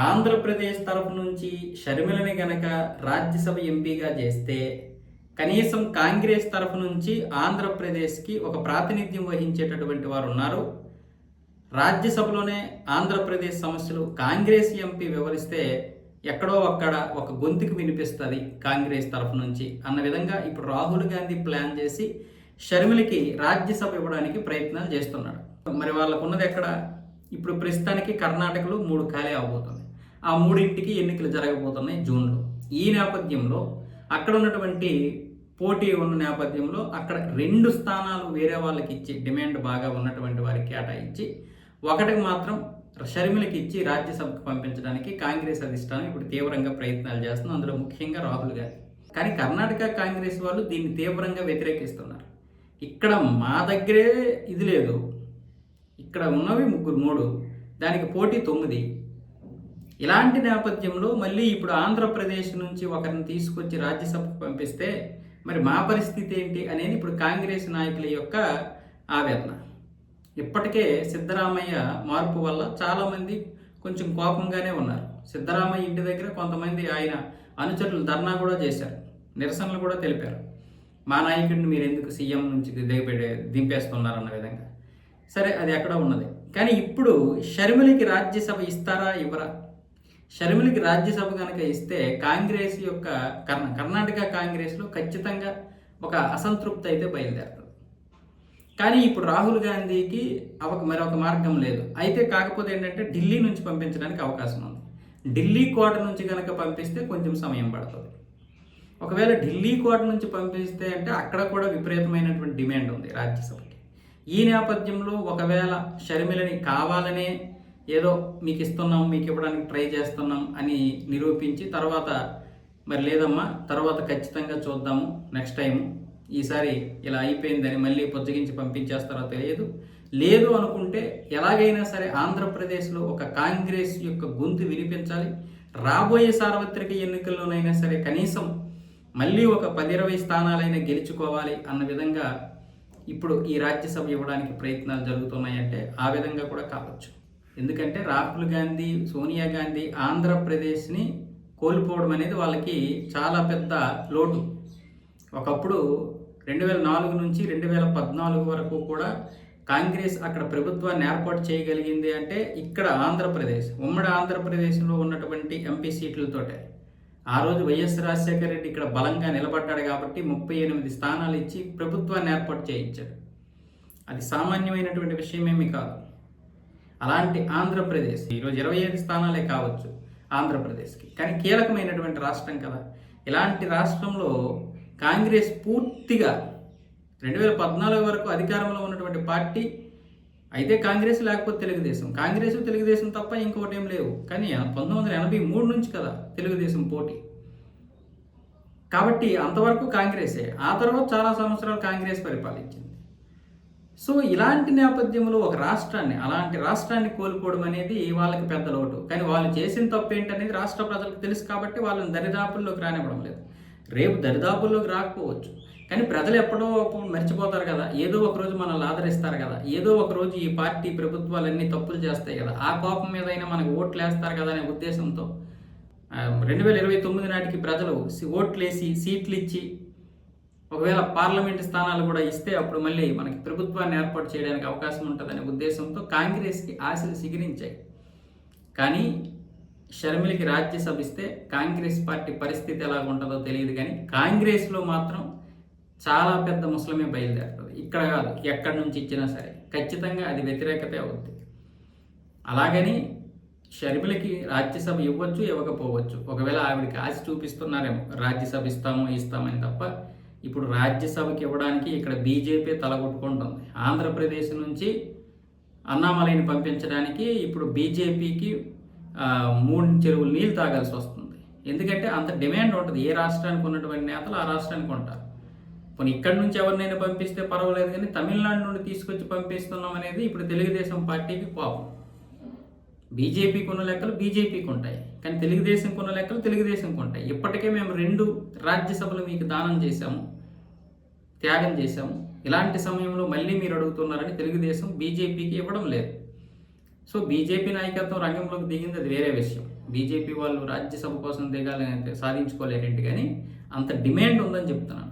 ఆంధ్రప్రదేశ్ తరఫు నుంచి షర్మిలని గనక రాజ్యసభ ఎంపీగా చేస్తే కనీసం కాంగ్రెస్ తరఫు నుంచి ఆంధ్రప్రదేశ్కి ఒక ప్రాతినిధ్యం వహించేటటువంటి వారు ఉన్నారు. రాజ్యసభలోనే ఆంధ్రప్రదేశ్ సమస్యలు కాంగ్రెస్ ఎంపీ వివరిస్తే ఎక్కడో అక్కడ ఒక గొంతుకు వినిపిస్తుంది కాంగ్రెస్ తరఫు నుంచి అన్న విధంగా ఇప్పుడు రాహుల్ గాంధీ ప్లాన్ చేసి షర్మిలకి రాజ్యసభ ఇవ్వడానికి ప్రయత్నాలు చేస్తున్నాడు. మరి వాళ్ళకు ఉన్నది ఎక్కడ? ఇప్పుడు ప్రస్తుతానికి కర్ణాటకలో 3 ఖాళీ అవబోతుంది. ఆ 3 ఎన్నికలు జరగబోతున్నాయి జూన్లో. ఈ నేపథ్యంలో అక్కడ ఉన్నటువంటి పోటీ ఉన్న నేపథ్యంలో అక్కడ 2 స్థానాలు వేరే వాళ్ళకి ఇచ్చి డిమాండ్ బాగా ఉన్నటువంటి వారికి కేటాయించి ఒకటికి మాత్రం షర్మిలకి ఇచ్చి రాజ్యసభకు పంపించడానికి కాంగ్రెస్ అధిష్టానం ఇప్పుడు తీవ్రంగా ప్రయత్నాలు చేస్తుంది. అందులో ముఖ్యంగా రాహుల్ గాంధీ. కానీ కర్ణాటక కాంగ్రెస్ వాళ్ళు దీన్ని తీవ్రంగా వ్యతిరేకిస్తున్నారు. ఇక్కడ మా దగ్గరే ఇది లేదు, ఇక్కడ ఉన్నవి 3, దానికి పోటీ 9. ఇలాంటి నేపథ్యంలో మళ్ళీ ఇప్పుడు ఆంధ్రప్రదేశ్ నుంచి ఒకరిని తీసుకొచ్చి రాజ్యసభకు పంపిస్తే మరి మా పరిస్థితి ఏంటి అనేది ఇప్పుడు కాంగ్రెస్ నాయకుల యొక్క ఆవేదన. ఇప్పటికే సిద్ధరామయ్య మార్పు వల్ల చాలామంది కొంచెం కోపంగానే ఉన్నారు. సిద్ధరామయ్య ఇంటి దగ్గర కొంతమంది ఆయన అనుచరులు ధర్నా కూడా చేశారు, నిరసనలు కూడా తెలిపారు. మా నాయకుడిని మీరు ఎందుకు సీఎం నుంచి దింపేస్తున్నారన్న విధంగా. సరే, అది ఎక్కడ ఉన్నది. కానీ ఇప్పుడు షర్మిలకి రాజ్యసభ ఇస్తారా ఇవ్వరా? షర్మిలకి రాజ్యసభ కనుక ఇస్తే కాంగ్రెస్ యొక్క కర్ణాటక కాంగ్రెస్లో ఖచ్చితంగా ఒక అసంతృప్తి అయితే బయలుదేరుతుంది. కానీ ఇప్పుడు రాహుల్ గాంధీకి మరొక మార్గం లేదు. అయితే కాకపోతే ఏంటంటే ఢిల్లీ నుంచి పంపించడానికి అవకాశం ఉంది. ఢిల్లీ కోట నుంచి కనుక పంపిస్తే కొంచెం సమయం పడుతుంది. ఒకవేళ ఢిల్లీ కోట నుంచి పంపిస్తే అంటే అక్కడ కూడా విపరీతమైనటువంటి డిమాండ్ ఉంది రాజ్యసభకి. ఈ నేపథ్యంలో ఒకవేళ షర్మిలని కావాలనే ఏదో మీకు ఇస్తున్నాం, మీకు ఇవ్వడానికి ట్రై చేస్తున్నాం అని నిరూపించి తర్వాత మరి లేదమ్మా తర్వాత ఖచ్చితంగా చూద్దాము నెక్స్ట్ టైము, ఈసారి ఇలా అయిపోయిందని మళ్ళీ పొజ్జగించి పంపించేస్తారో తెలియదు. లేదు అనుకుంటే ఎలాగైనా సరే ఆంధ్రప్రదేశ్లో ఒక కాంగ్రెస్ యొక్క గొంతు వినిపించాలి. రాబోయే సార్వత్రిక ఎన్నికల్లోనైనా సరే కనీసం మళ్ళీ ఒక 10-20 స్థానాలైనా గెలుచుకోవాలి అన్న విధంగా ఇప్పుడు ఈ రాజ్యసభ ఇవ్వడానికి ప్రయత్నాలు జరుగుతున్నాయంటే ఆ విధంగా కూడా కావచ్చు. ఎందుకంటే రాహుల్ గాంధీ, సోనియా గాంధీ ఆంధ్రప్రదేశ్ని కోల్పోవడం అనేది వాళ్ళకి చాలా పెద్ద లోటు. ఒకప్పుడు 2004 నుంచి 2014 వరకు కూడా కాంగ్రెస్ అక్కడ ప్రభుత్వాన్ని ఏర్పాటు చేయగలిగింది అంటే ఇక్కడ ఆంధ్రప్రదేశ్, ఉమ్మడి ఆంధ్రప్రదేశ్లో ఉన్నటువంటి ఎంపీ సీట్లతోటే. ఆ రోజు వైఎస్ రాజశేఖర రెడ్డి ఇక్కడ బలంగా నిలబడ్డాడు కాబట్టి 38 స్థానాలు ఇచ్చి ప్రభుత్వాన్ని ఏర్పాటు చేయించాడు. అది సామాన్యమైనటువంటి విషయమేమీ కాదు. అలాంటి ఆంధ్రప్రదేశ్ ఈరోజు 25 స్థానాలే కావచ్చు ఆంధ్రప్రదేశ్కి, కానీ కీలకమైనటువంటి రాష్ట్రం కదా. ఇలాంటి రాష్ట్రంలో కాంగ్రెస్ పూర్తిగా 2014 వరకు అధికారంలో ఉన్నటువంటి పార్టీ అయితే కాంగ్రెస్, లేకపోతే తెలుగుదేశం. తెలుగుదేశం తప్ప ఇంకోటి ఏం లేవు. కానీ 1983 నుంచి కదా తెలుగుదేశం పోటీ. కాబట్టి అంతవరకు కాంగ్రెసే. ఆ తర్వాత చాలా సంవత్సరాలు కాంగ్రెస్ పరిపాలించింది. సో ఇలాంటి నేపథ్యంలో అలాంటి రాష్ట్రాన్ని కోల్పోవడం అనేది వాళ్ళకి పెద్ద లోటు. కానీ వాళ్ళు చేసిన తప్పు ఏంటనేది రాష్ట్ర ప్రజలకు తెలుసు కాబట్టి వాళ్ళని దరిదాపుల్లోకి రానివ్వడం లేదు. రేపు దరిదాపుల్లోకి రాకపోవచ్చు, కానీ ప్రజలు ఎప్పుడో మర్చిపోతారు కదా. ఏదో ఒక రోజు మనల్ని ఆదరిస్తారు కదా. ఏదో ఒక రోజు ఈ పార్టీ ప్రభుత్వాలన్నీ తప్పులు చేస్తాయి కదా. ఆ కోపం మీద అయినా మనకు ఓట్లు వేస్తారు కదా అనే ఉద్దేశంతో 2029 నాటికి ప్రజలు ఓట్లేసి సీట్లు ఇచ్చి ఒకవేళ పార్లమెంట్ స్థానాలు కూడా ఇస్తే అప్పుడు మళ్ళీ మనకి ప్రభుత్వాన్ని ఏర్పాటు చేయడానికి అవకాశం ఉంటుందనే ఉద్దేశంతో కాంగ్రెస్కి ఆశలు సిగిరించాయి. కానీ షర్మిలకి రాజ్యసభ ఇస్తే కాంగ్రెస్ పార్టీ పరిస్థితి ఎలా ఉంటుందో తెలియదు. కానీ కాంగ్రెస్లో మాత్రం చాలా పెద్ద ముసలమే బయలుదేరుతుంది. ఇక్కడ కాదు, ఎక్కడి నుంచి ఇచ్చినా సరే ఖచ్చితంగా అది వ్యతిరేకతే అవుద్ది. అలాగని షర్మిలకి రాజ్యసభ ఇవ్వచ్చు, ఇవ్వకపోవచ్చు. ఒకవేళ ఆవిడకి ఆశ చూపిస్తున్నారేమో రాజ్యసభ ఇస్తామని తప్ప ఇప్పుడు రాజ్యసభకి ఇవ్వడానికి ఇక్కడ బీజేపీ తలగొట్టుకుంటుంది. ఆంధ్రప్రదేశ్ నుంచి అన్నామలైని పంపించడానికి ఇప్పుడు బీజేపీకి 3 చెరువులు నీళ్ళు తాగాల్సి వస్తుంది. ఎందుకంటే అంత డిమాండ్ ఉంటుంది. ఏ రాష్ట్రానికి ఉన్నటువంటి నేతలు ఆ రాష్ట్రానికి ఉంటారు. పోనీ ఇక్కడి నుంచి ఎవరినైనా పంపిస్తే పర్వాలేదు, కానీ తమిళనాడు నుండి తీసుకొచ్చి పంపిస్తున్నాం అనేది ఇప్పుడు తెలుగుదేశం పార్టీకి కోపం. బీజేపీకి ఉన్న లెక్కలు బీజేపీకి ఉంటాయి, కానీ తెలుగుదేశంకి ఉన్న లెక్కలు తెలుగుదేశంకి ఉంటాయి. ఇప్పటికే మేము 2 రాజ్యసభలు మీకు దానం చేశాము, త్యాగం చేశాము. ఇలాంటి సమయంలో మళ్ళీ మీరు అడుగుతున్నారని తెలుగుదేశం బీజేపీకి ఇవ్వడం లేదు. సో బీజేపీ నాయకత్వం రంగంలోకి దిగింది, అది వేరే విషయం. బీజేపీ వాళ్ళు రాజ్యసభ కోసం దిగాలని అయితే సాధించుకోలేరేంటి, కానీ అంత డిమాండ్ ఉందని చెప్తున్నాను.